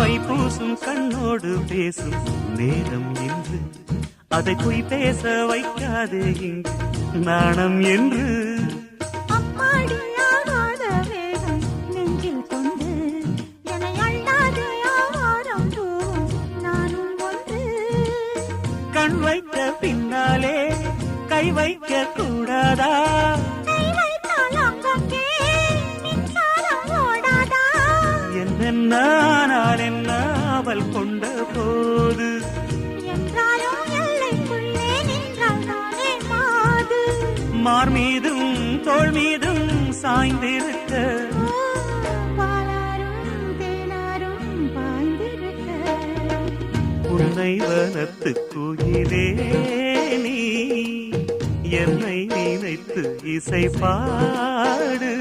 My பூசும் கண்ணோடு பேசும் நேரம் என்று அதை பொய் பேச வைக்காதே இங்கு நாணம் என்று. அம்மாடியாகாத வேகம் நெஞ்சில் கொண்டு என்னை அள்ளாதே ஆவாரம் தூவும் நானும் ஒன்று. கண் வைத்த பின்னாலே கை வைக்க கூடாதா? கை வைத்தால் அங்கங்கே மின்சாரம் ஓடாதா? என்னென்ன நான் என்ன அவள் கொண்ட போது என்றாலும் எல்லைக்குள்ளே நின்றால் நானே மாது. மார் மீதும் தோள் மீதும் சாய்ந்திருக்க பாலாரும் தேனாரும் பாய்ந்திருக்க. உன்னை வனத்து குயிலே நீ என்னை நினைத்து இசை பாடு.